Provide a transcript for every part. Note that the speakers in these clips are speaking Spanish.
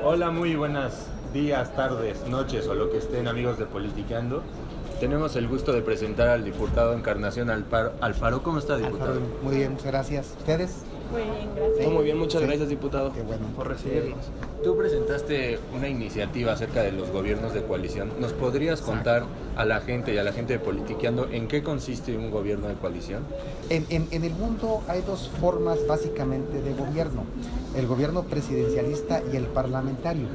Hola, muy buenos días, tardes, noches o lo que estén, amigos de Politiqueando. Tenemos el gusto de presentar al diputado Encarnación Alfaro. ¿Cómo está, diputado? Alfaro, muy bien, muchas gracias. ¿Ustedes? Muy bien, gracias. Muy bien, muchas Sí. gracias, diputado, Qué bueno. por recibirnos. Tú presentaste una iniciativa acerca de los gobiernos de coalición. ¿Nos podrías contar a la gente y a la gente de Politiqueando en qué consiste un gobierno de coalición? En el mundo hay dos formas básicamente de gobierno: el gobierno presidencialista y el parlamentario.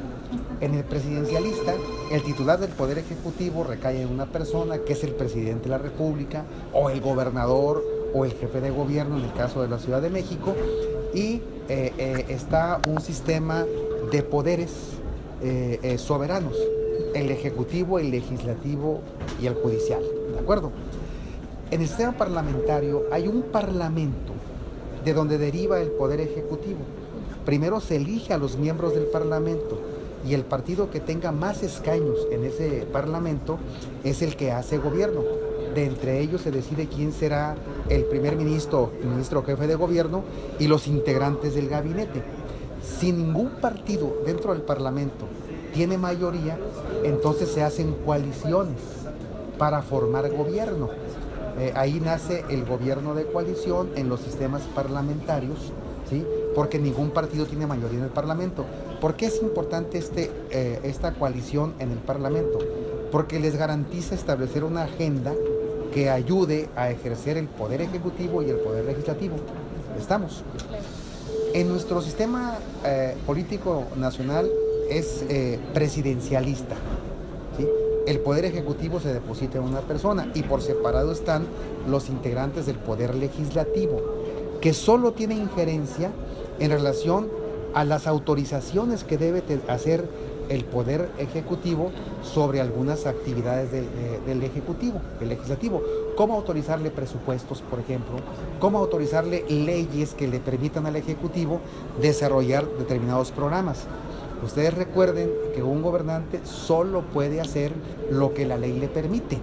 En el presidencialista, el titular del Poder Ejecutivo recae en una persona que es el presidente de la República, o el gobernador, o el jefe de gobierno en el caso de la Ciudad de México, y está un sistema de poderes soberanos: el ejecutivo, el legislativo y el judicial, ¿de acuerdo? En el sistema parlamentario hay un parlamento de donde deriva el poder ejecutivo. Primero se elige a los miembros del parlamento, y el partido que tenga más escaños en ese parlamento es el que hace gobierno. De entre ellos se decide quién será el primer ministro, ministro o jefe de gobierno, y los integrantes del gabinete. Si ningún partido dentro del parlamento tiene mayoría, entonces se hacen coaliciones para formar gobierno. Ahí nace el gobierno de coalición en los sistemas parlamentarios, ¿sí? Porque ningún partido tiene mayoría en el Parlamento. ¿Por qué es importante esta coalición en el Parlamento? Porque les garantiza establecer una agenda que ayude a ejercer el poder ejecutivo y el poder legislativo. ¿Estamos? En nuestro sistema político nacional es presidencialista, ¿sí? El poder ejecutivo se deposita en una persona, y por separado están los integrantes del poder legislativo, que solo tiene injerencia en relación a las autorizaciones que debe hacer el poder ejecutivo sobre algunas actividades del ejecutivo, del legislativo. Cómo autorizarle presupuestos, por ejemplo, cómo autorizarle leyes que le permitan al ejecutivo desarrollar determinados programas. Ustedes recuerden que un gobernante solo puede hacer lo que la ley le permite.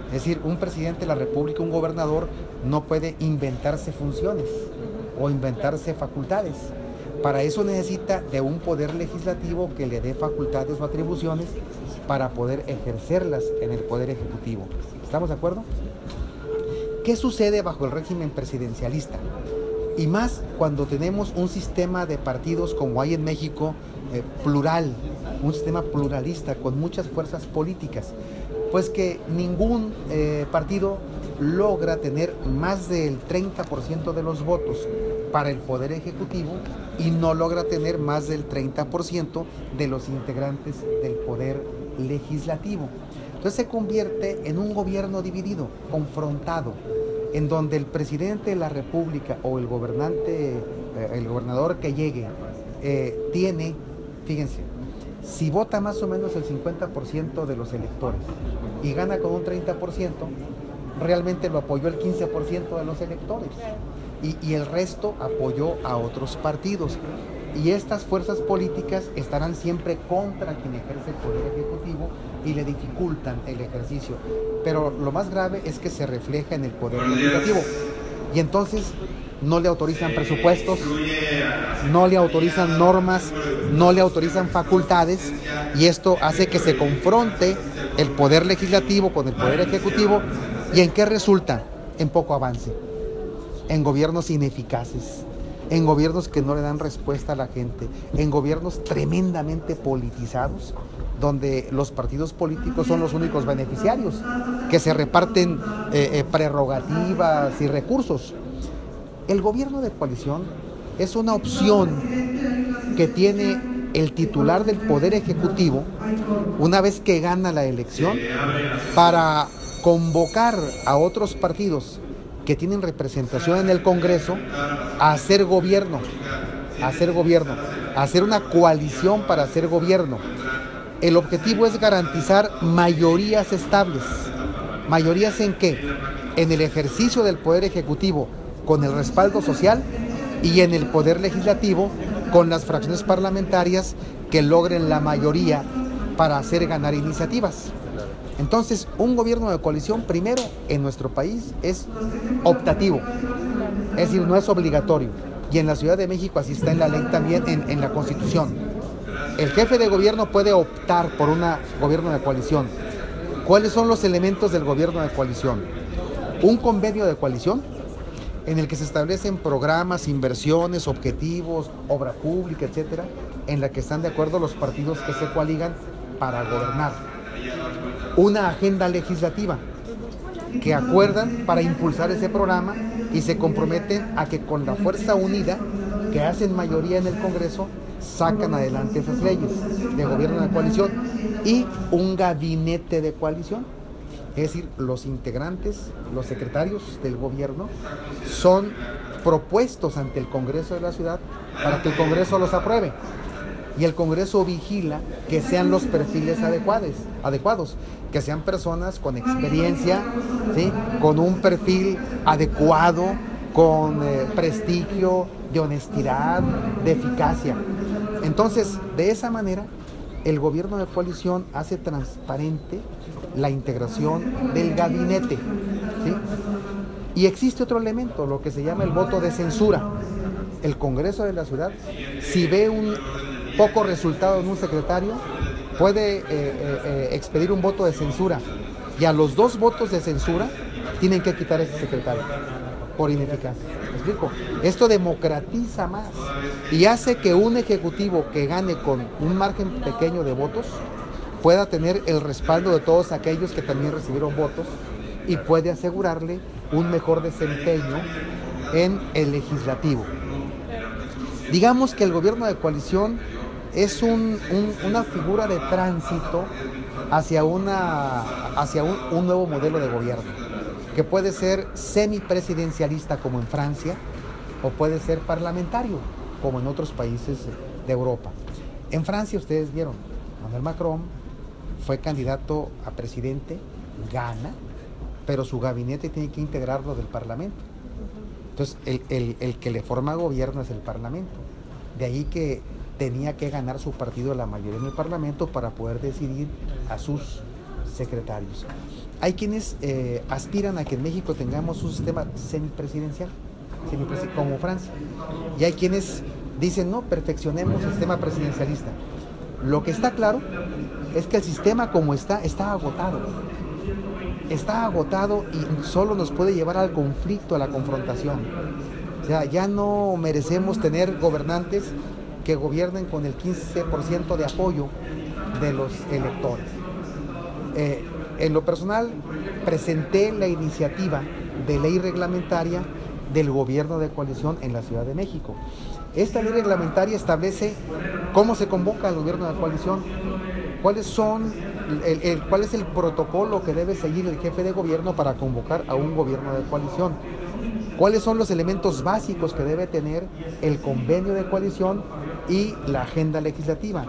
Es decir, un presidente de la República, un gobernador, no puede inventarse funciones o inventarse facultades. Para eso necesita de un poder legislativo que le dé facultades o atribuciones para poder ejercerlas en el poder ejecutivo. ¿Estamos de acuerdo? ¿Qué sucede bajo el régimen presidencialista? Y más cuando tenemos un sistema de partidos como hay en México, plural, un sistema pluralista con muchas fuerzas políticas, pues que ningún partido logra tener más del 30% de los votos para el poder ejecutivo, y no logra tener más del 30% de los integrantes del poder legislativo. Entonces se convierte en un gobierno dividido, confrontado, en donde el presidente de la República o el gobernante, el gobernador que llegue, tiene, fíjense, si vota más o menos el 50% de los electores y gana con un 30%, realmente lo apoyó el 15% de los electores, y el resto apoyó a otros partidos. Y estas fuerzas políticas estarán siempre contra quien ejerce el poder ejecutivo y le dificultan el ejercicio. Pero lo más grave es que se refleja en el poder legislativo. Y entonces no le autorizan presupuestos, no le autorizan normas, no le autorizan facultades, y esto hace que se confronte el poder legislativo con el poder ejecutivo. ¿Y en qué resulta? En poco avance, en gobiernos ineficaces, en gobiernos que no le dan respuesta a la gente, en gobiernos tremendamente politizados, donde los partidos políticos son los únicos beneficiarios, que se reparten prerrogativas y recursos. El gobierno de coalición es una opción que tiene el titular del Poder Ejecutivo una vez que gana la elección, para convocar a otros partidos que tienen representación en el Congreso a hacer gobierno, a hacer una coalición para hacer gobierno. El objetivo es garantizar mayorías estables. ¿Mayorías en qué? En el ejercicio del Poder Ejecutivo con el respaldo social, y en el Poder Legislativo con las fracciones parlamentarias que logren la mayoría para hacer ganar iniciativas. Entonces, un gobierno de coalición, primero, en nuestro país es optativo, es decir, no es obligatorio. Y en la Ciudad de México así está en la ley también, en la Constitución. El jefe de gobierno puede optar por un gobierno de coalición. ¿Cuáles son los elementos del gobierno de coalición? Un convenio de coalición en el que se establecen programas, inversiones, objetivos, obra pública, etcétera, en la que están de acuerdo los partidos que se coaligan para gobernar. Una agenda legislativa que acuerdan para impulsar ese programa y se comprometen a que con la fuerza unida que hacen mayoría en el Congreso sacan adelante esas leyes de gobierno de coalición y un gabinete de coalición. Es decir, los integrantes, los secretarios del gobierno son propuestos ante el Congreso de la ciudad para que el Congreso los apruebe. Y el Congreso vigila que sean los perfiles adecuados, que sean personas con experiencia, ¿sí? Con un perfil adecuado, con prestigio, de honestidad, de eficacia. Entonces, de esa manera, el gobierno de coalición hace transparente la integración del gabinete, ¿sí? Y existe otro elemento, lo que se llama el voto de censura. El Congreso de la ciudad, si ve un poco resultado en un secretario, puede expedir un voto de censura, y a los 2 votos de censura tienen que quitar a ese secretario por ineficaz. ¿Me explico? Esto democratiza más y hace que un ejecutivo que gane con un margen pequeño de votos pueda tener el respaldo de todos aquellos que también recibieron votos y puede asegurarle un mejor desempeño en el legislativo. Digamos que el gobierno de coalición es una figura de tránsito hacia un nuevo modelo de gobierno, que puede ser semipresidencialista como en Francia, o puede ser parlamentario como en otros países de Europa. En Francia ustedes vieron, Emmanuel Macron fue candidato a presidente, gana, pero su gabinete tiene que integrarlo del Parlamento. Entonces el que le forma gobierno es el Parlamento. De ahí que tenía que ganar su partido la mayoría en el Parlamento para poder decidir a sus secretarios. Hay quienes aspiran a que en México tengamos un sistema semipresidencial, como Francia. Y hay quienes dicen, no, perfeccionemos el sistema presidencialista. Lo que está claro es que el sistema como está agotado. Está agotado y solo nos puede llevar al conflicto, a la confrontación. O sea, ya no merecemos tener gobernantes que gobiernen con el 15% de apoyo de los electores. En lo personal, presenté la iniciativa de ley reglamentaria del gobierno de coalición en la Ciudad de México. Esta ley reglamentaria establece cómo se convoca al gobierno de coalición, cuál es el protocolo que debe seguir el jefe de gobierno para convocar a un gobierno de coalición, cuáles son los elementos básicos que debe tener el convenio de coalición y la agenda legislativa,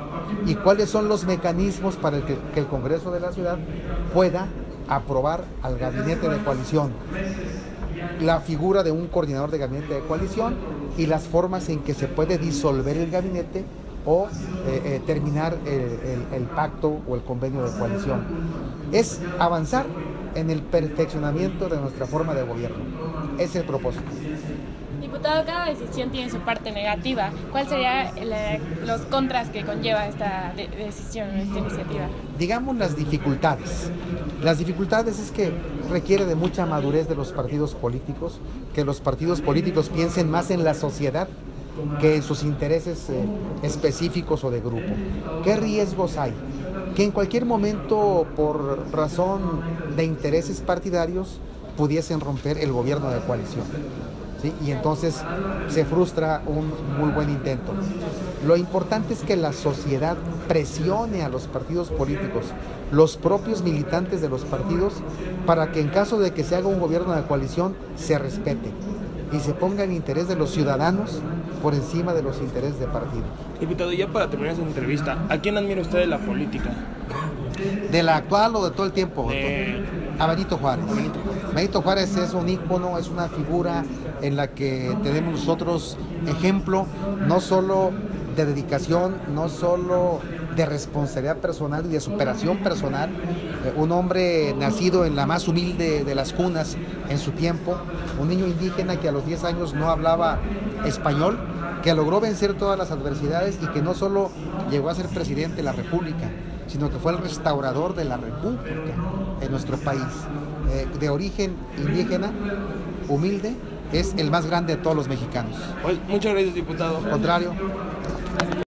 y cuáles son los mecanismos para que el Congreso de la ciudad pueda aprobar al gabinete de coalición, la figura de un coordinador de gabinete de coalición y las formas en que se puede disolver el gabinete o terminar el pacto o el convenio de coalición. Es avanzar en el perfeccionamiento de nuestra forma de gobierno. Ese es el propósito. Diputado, cada decisión tiene su parte negativa. ¿Cuáles serían los contras que conlleva esta decisión, esta iniciativa? Digamos las dificultades. Las dificultades es que requiere de mucha madurez de los partidos políticos, que los partidos políticos piensen más en la sociedad que en sus intereses específicos o de grupo. ¿Qué riesgos hay? Que en cualquier momento, por razón de intereses partidarios, pudiesen romper el gobierno de coalición, ¿sí? Y entonces se frustra un muy buen intento. Lo importante es que la sociedad presione a los partidos políticos, los propios militantes de los partidos, para que en caso de que se haga un gobierno de coalición se respete y se ponga el interés de los ciudadanos por encima de los intereses de partido. Diputado, ya para terminar esta entrevista, ¿a quién admira usted de la política? ¿De la actual o de todo el tiempo? A Benito Juárez. Benito Juárez es un ícono, es una figura en la que tenemos nosotros ejemplo, no solo de dedicación, no solo de responsabilidad personal y de superación personal, un hombre nacido en la más humilde de las cunas en su tiempo, un niño indígena que a los 10 años no hablaba español que logró vencer todas las adversidades y que no solo llegó a ser presidente de la República, sino que fue el restaurador de la República en nuestro país. De origen indígena, humilde, es el más grande de todos los mexicanos. Muchas gracias, diputado. Al contrario.